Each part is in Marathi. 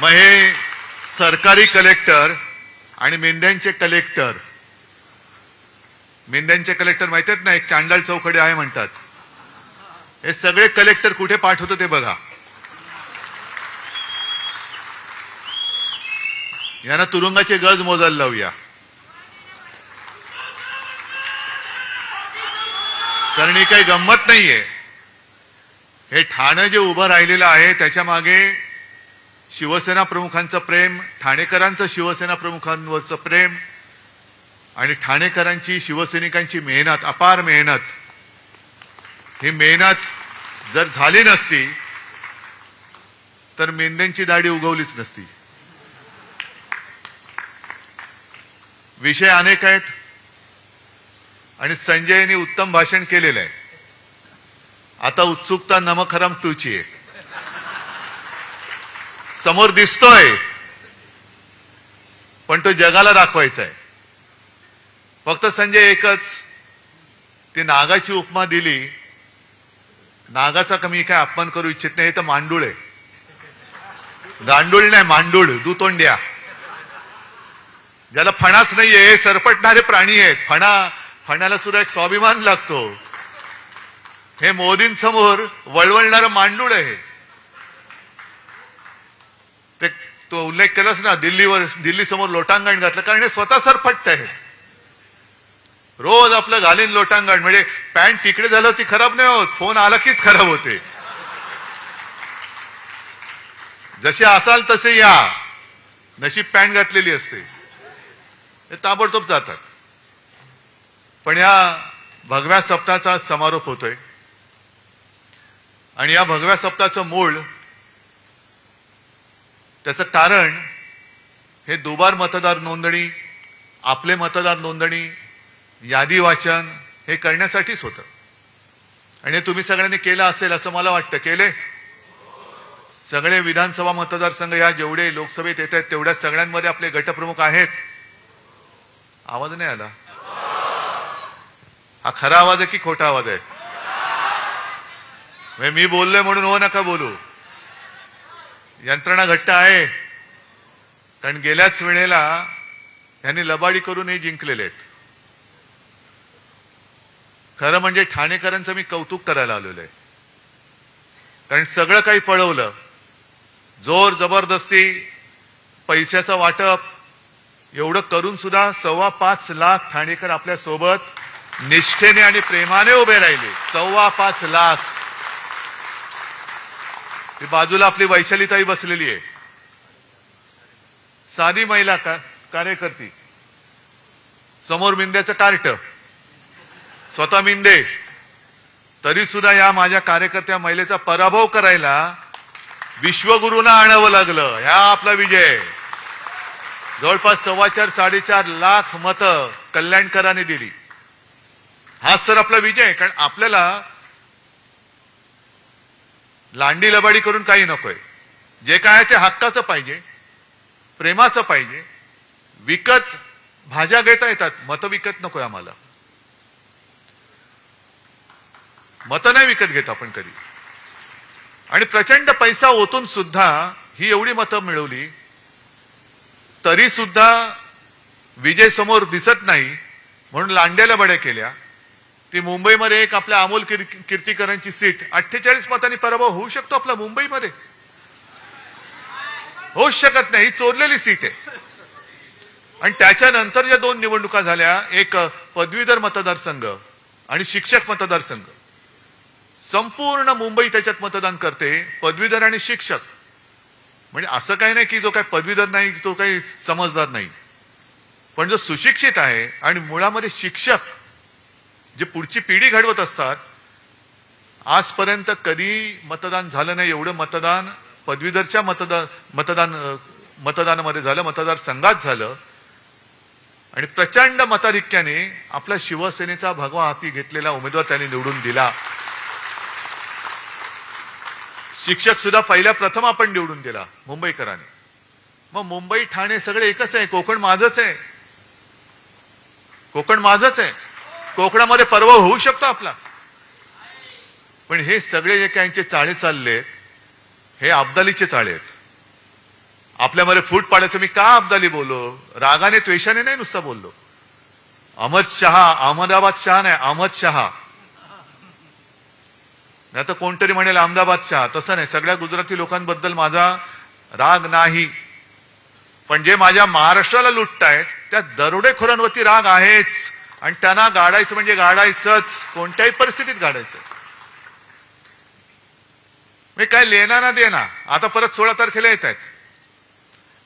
मग हे सरकारी कलेक्टर आणि मेंढ्यांचे कलेक्टर माहिती आहेत ना, एक चांडाळ चौकडे आहे म्हणतात. हे सगळे कलेक्टर कुठे पाठवतो ते बघा. यांना तुरुंगाचे गज मोजायला लावूया. कारण ही काही गंमत नाहीये. हे ठाणं जे उभं राहिलेलं आहे त्याच्या मागे शिवसेना प्रमुखांचं प्रेम, ठाणेकरांचं शिवसेना प्रमुखांवरचं प्रेम आणि ठाणेकरांची शिवसैनिकांची मेहनत, अपार मेहनत. ही मेहनत जर झाली नसती तर मेंढ्यांची दाढी उगवलीच नसती. विषय अनेक आहेत आणि संजयने उत्तम भाषण केलेलं आहे. आता उत्सुकता नमक हराम 2 ची आहे. समोर दिसतोय पण तो जगाला दाखवायचा आहे. फक्त संजय एकच, ती नागाची उपमा दिली. नागाचा कमी काय अपमान करू इच्छित नाही. हे तर मांडूळ आहे, गांडूळ नाही, मांडूळ, दुतोंड्या, ज्याला फणाच नाहीये. हे सरपटणारे प्राणी आहेत. फणाला सुद्धा एक स्वाभिमान लागतो. हे मोदींसमोर वळवळणारं मांडूळ आहे. ते तो उल्लेख केलाच ना, दिल्ली समोर लोटांगण घातलं, कारण हे स्वतः सरपट्ट आहे. रोज आपलं घालीन लोटांगण. म्हणजे पॅन्ट तिकडे झालं ती खराब नाही होत, फोन आला कीच खराब होते. जसे असाल तसे या, नशीब पॅन्ट घातलेली असते. हे ताबडतोब जातात. पण या भगव्या सप्ताहाचा समारोप होतोय आणि या भगव्या सप्ताहाचं मूळ, त्याचं कारण हे दुबार मतदार नोंदणी, आपले मतदार नोंदणी, यादी वाचन हे करण्यासाठीच होतं. आणि हे तुम्ही सगळ्यांनी केलं असेल असं मला वाटतं. केले? सगळे विधानसभा मतदारसंघ या जेवढे लोकसभेत येत आहेत तेवढ्या सगळ्यांमध्ये आपले गटप्रमुख आहेत. आवाज नाही आला? हा खरा आवाज आहे की खोटा आवाज आहे? मी बोललोय म्हणून हो नका बोलू. यंत्रणा घट्ट आहे. कारण गेल्याच वेळेला यांनी लबाडी करून हे जिंकलेले आहेत. खरं म्हणजे ठाणेकरांचं मी कौतुक करायला आलेलो आहे. कारण सगळं काही पळवलं, जोर जबरदस्ती, पैशाचं वाटप, एवढं करून सुद्धा 5.25 लाख ठाणेकर आपल्या सोबत निष्ठेने आणि प्रेमाने उभे राहिले. 5.25 लाख. ती बाजूला आपली वैशालीताई बसलेली आहे, साधी महिला कार्यकर्ती, समोर मिंद्याचं कार्ट, स्वतः मिंदे. तरी सुद्धा या माझ्या कार्यकर्त्या महिलेचा पराभव करायला विश्वगुरूंना आणावं लागलं. ह्या आपला विजय. जवळपास 4.25-4.5 लाख मतं कल्याणकरांनी दिली. हा सर आपला विजय आहे. कारण आपल्याला लांडी लबाडी करून काही नकोय. जे काय आहे ते हक्काचं पाहिजे, प्रेमाचं पाहिजे. विकत भाज्या घेता येतात, मतं विकत नकोय आम्हाला. मतं नाही विकत घेत आपण कधी. आणि प्रचंड पैसा ओतून सुद्धा ही एवढी मतं मिळवली तरी सुद्धा विजय समोर दिसत नाही म्हणून लांड्याला बड्या केल्या. ती मुंबईमध्ये एक आपल्या अमोल कीर्तीकरांची सीट 48 मतांनी पराभव होऊ शकतो आपला मुंबईमध्ये? होऊच शकत नाही. ही चोरलेली सीट आहे. आणि त्याच्यानंतर ज्या 2 निवडणुका झाल्या, एक पदवीधर मतदारसंघ आणि शिक्षक मतदारसंघ, संपूर्ण मुंबई त्याच्यात मतदान करते, पदवीधर आणि शिक्षक. म्हणजे असं काही नाही की जो काही पदवीधर नाही तो काही समजदार नाही, पण जो सुशिक्षित आहे आणि मुळामध्ये शिक्षक जे पुढची पिढी घडवत असतात. आजपर्यंत कधी मतदान झालं नाही एवढं मतदान पदवीधरच्या मतदानामध्ये झालं, मतदारसंघात झालं. आणि प्रचंड मताधिक्याने आपला शिवसेनेचा भगवा हाती घेतलेला उमेदवार त्यांनी निवडून दिला. शिक्षक सुद्धा पहिल्या प्रथम आपण निवडून दिला मुंबईकरांनी. मग मुंबई ठाणे सगळे एकच आहे. कोकण माझंच आहे. कोकण माझंच आहे. कोकणामध्ये पराभव होऊ शकतो आपला. पण हे सगळे जे काहींचे चाळे चाललेत हे अब्दालीचे चाळे आहेत. आपल्यामध्ये फूट पाडायचं मी का अब्दाली बोललो? रागाने द्वेषाने नाही नुसतं बोललो. अहमद शहा, अहमदाबाद शहा नाही, अहमद शहा. नाही तर कोणतरी म्हणेल अहमदाबाद शहा. तसं नाही, सगळ्या गुजराती लोकांबद्दल माझा राग नाही. पण जे माझ्या महाराष्ट्राला लुटतायत त्या दरोडेखोरांवरती राग आहेच. आणि त्यांना गाडायचं म्हणजे गाडायचंच, कोणत्याही परिस्थितीत गाडायचं. मी काय लेना ना देना. आता परत 16 तारखेला येत आहेत.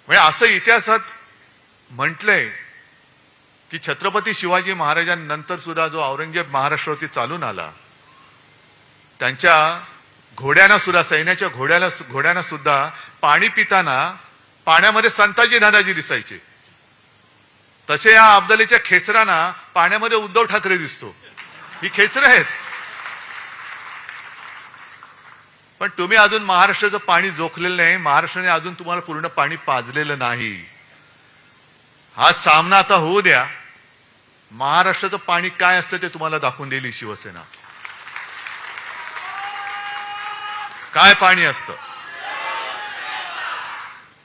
म्हणजे असं इतिहासात म्हटलंय की छत्रपती शिवाजी महाराजांनंतर सुद्धा जो औरंगजेब महाराष्ट्रावरती चालून आला, त्यांच्या घोड्यांना सुद्धा, सैन्याच्या घोड्यांना सुद्धा पाणी पिताना पाण्यामध्ये संताजी धनाजी दिसायचे. तसे या अब्दालीच्या खेचरांना पाण्यामध्ये उद्धव ठाकरे दिसतो. ही खेचरं आहेत. पण तुम्ही अजून महाराष्ट्राचं पाणी जोखलेलं नाही. महाराष्ट्राने अजून तुम्हाला पूर्ण पाणी पाजलेलं नाही. हा सामना आता होऊ द्या. महाराष्ट्राचं पाणी काय असतं ते तुम्हाला दाखवून देईल शिवसेना. काय पाणी असतं.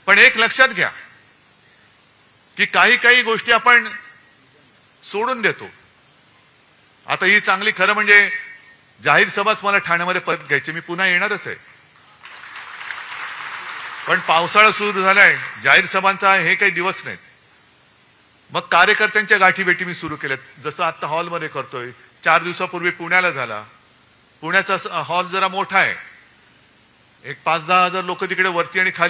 पण एक लक्षात घ्या की काही गोष्टी आपण सोडून देतो. आता ही चांगली, खरं म्हणजे जाहीर सभाच मला ठाण्यामध्ये परत घ्यायची. मी पुन्हा येणारच आहे. पण पावसाळा सुरू झालाय, जाहीर सभांचा हे काही दिवस नाहीत. मग कार्यकर्त्यांच्या गाठीभेटी मी सुरू केल्यात. जसं आता हॉलमध्ये करतोय. 4 दिवसापूर्वी पुण्याला झाला. पुण्याचा हॉल जरा मोठा आहे. एक 5-10 हजार लोक तिकडे वरती आणि खाली